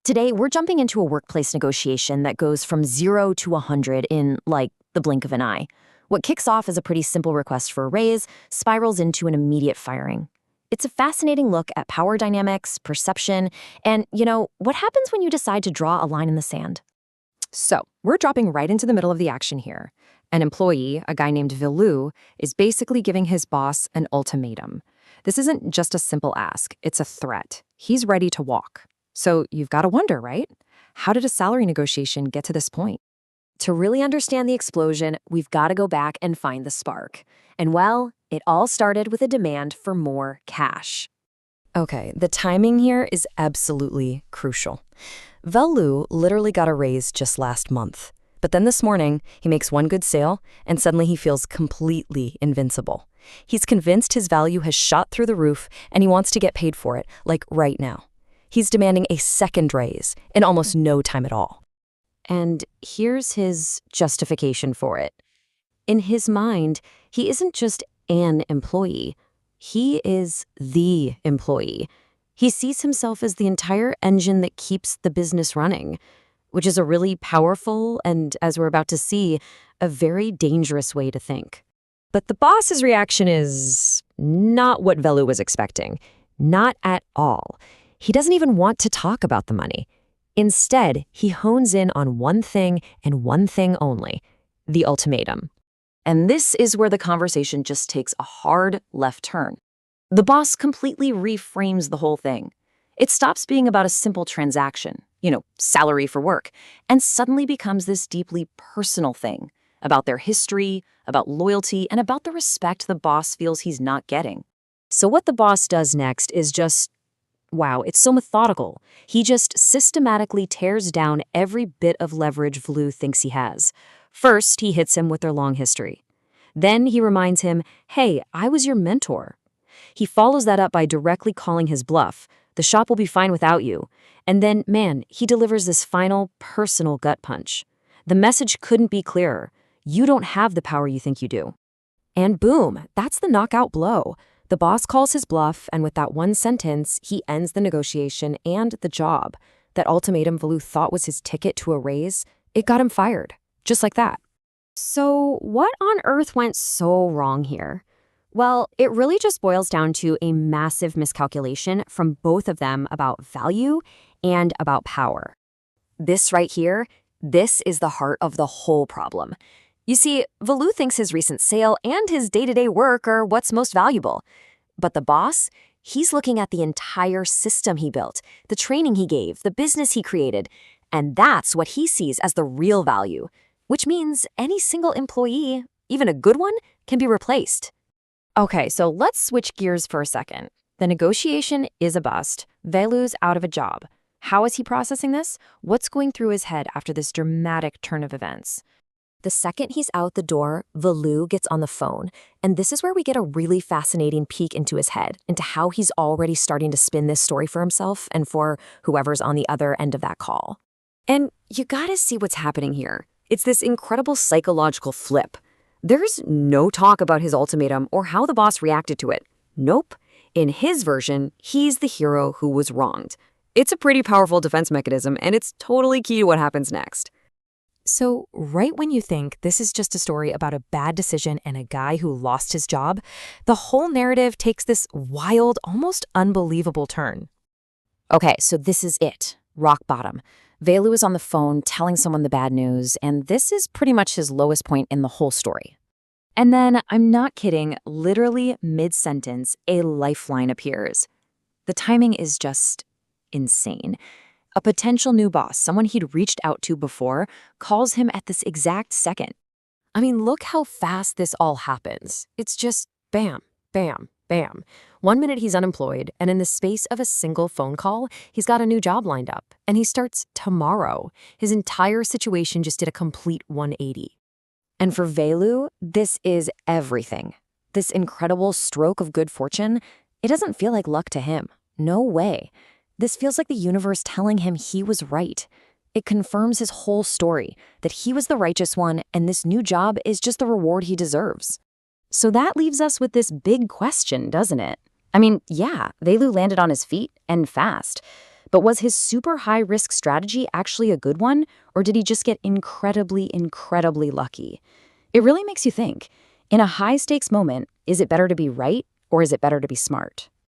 Today, we're jumping into a workplace negotiation that goes from 0 to 100 in, like, the blink of an eye. What kicks off as a pretty simple request for a raise spirals into an immediate firing. It's a fascinating look at power dynamics, perception, and, what happens when you decide to draw a line in the sand? So, we're dropping right into the middle of the action here. An employee, a guy named Vilu, is basically giving his boss an ultimatum. This isn't just a simple ask, it's a threat. He's ready to walk. So, you've got to wonder, right? How did a salary negotiation get to this point? To really understand the explosion, we've got to go back and find the spark. And well, it all started with a demand for more cash. Okay, the timing here is absolutely crucial. Velu literally got a raise just last month. But then this morning, he makes one good sale, and suddenly he feels completely invincible. He's convinced his value has shot through the roof, and he wants to get paid for it, like right now. He's demanding a second raise in almost no time at all. And here's his justification for it. In his mind, he isn't just an employee. He is the employee. He sees himself as the entire engine that keeps the business running, which is a really powerful and, as we're about to see, a very dangerous way to think. But the boss's reaction is not what Velu was expecting. Not at all. He doesn't even want to talk about the money. Instead, he hones in on one thing and one thing only, the ultimatum. And this is where the conversation just takes a hard left turn. The boss completely reframes the whole thing. It stops being about a simple transaction, salary for work, and suddenly becomes this deeply personal thing about their history, about loyalty, and about the respect the boss feels he's not getting. So what the boss does next is just, wow, it's so methodical. He just systematically tears down every bit of leverage Velu thinks he has. First, he hits him with their long history. Then he reminds him, hey, I was your mentor. He follows that up by directly calling his bluff. The shop will be fine without you. And then, man, he delivers this final, personal gut punch. The message couldn't be clearer. You don't have the power you think you do. And boom, that's the knockout blow. The boss calls his bluff, and with that one sentence, he ends the negotiation and the job. That ultimatum Velu thought was his ticket to a raise, it got him fired. Just like that. So what on earth went so wrong here? Well, it really just boils down to a massive miscalculation from both of them about value and about power. This right here, this is the heart of the whole problem. You see, Velu thinks his recent sale and his day-to-day work are what's most valuable. But the boss, he's looking at the entire system he built, the training he gave, the business he created, and that's what he sees as the real value, which means any single employee, even a good one, can be replaced. Okay, so let's switch gears for a second. The negotiation is a bust. Velu's out of a job. How is he processing this? What's going through his head after this dramatic turn of events? The second he's out the door, Velu gets on the phone, and this is where we get a really fascinating peek into his head, into how he's already starting to spin this story for himself and for whoever's on the other end of that call. And you gotta see what's happening here. It's this incredible psychological flip. There's no talk about his ultimatum or how the boss reacted to it. Nope. In his version, he's the hero who was wronged. It's a pretty powerful defense mechanism, and it's totally key to what happens next. So, right when you think this is just a story about a bad decision and a guy who lost his job, the whole narrative takes this wild, almost unbelievable turn. Okay, so this is it. Rock bottom. Velu is on the phone telling someone the bad news, and this is pretty much his lowest point in the whole story. And then, I'm not kidding, literally mid-sentence, a lifeline appears. The timing is just insane. A potential new boss, someone he'd reached out to before, calls him at this exact second. I mean, look how fast this all happens. It's just bam, bam, bam. 1 minute he's unemployed, and in the space of a single phone call, he's got a new job lined up, and he starts tomorrow. His entire situation just did a complete 180. And for Velu, this is everything. This incredible stroke of good fortune, it doesn't feel like luck to him. No way. This feels like the universe telling him he was right. It confirms his whole story, that he was the righteous one, and this new job is just the reward he deserves. So that leaves us with this big question, doesn't it? I mean, yeah, Velu landed on his feet, and fast. But was his super high-risk strategy actually a good one, or did he just get incredibly, incredibly lucky? It really makes you think. In a high-stakes moment, is it better to be right, or is it better to be smart?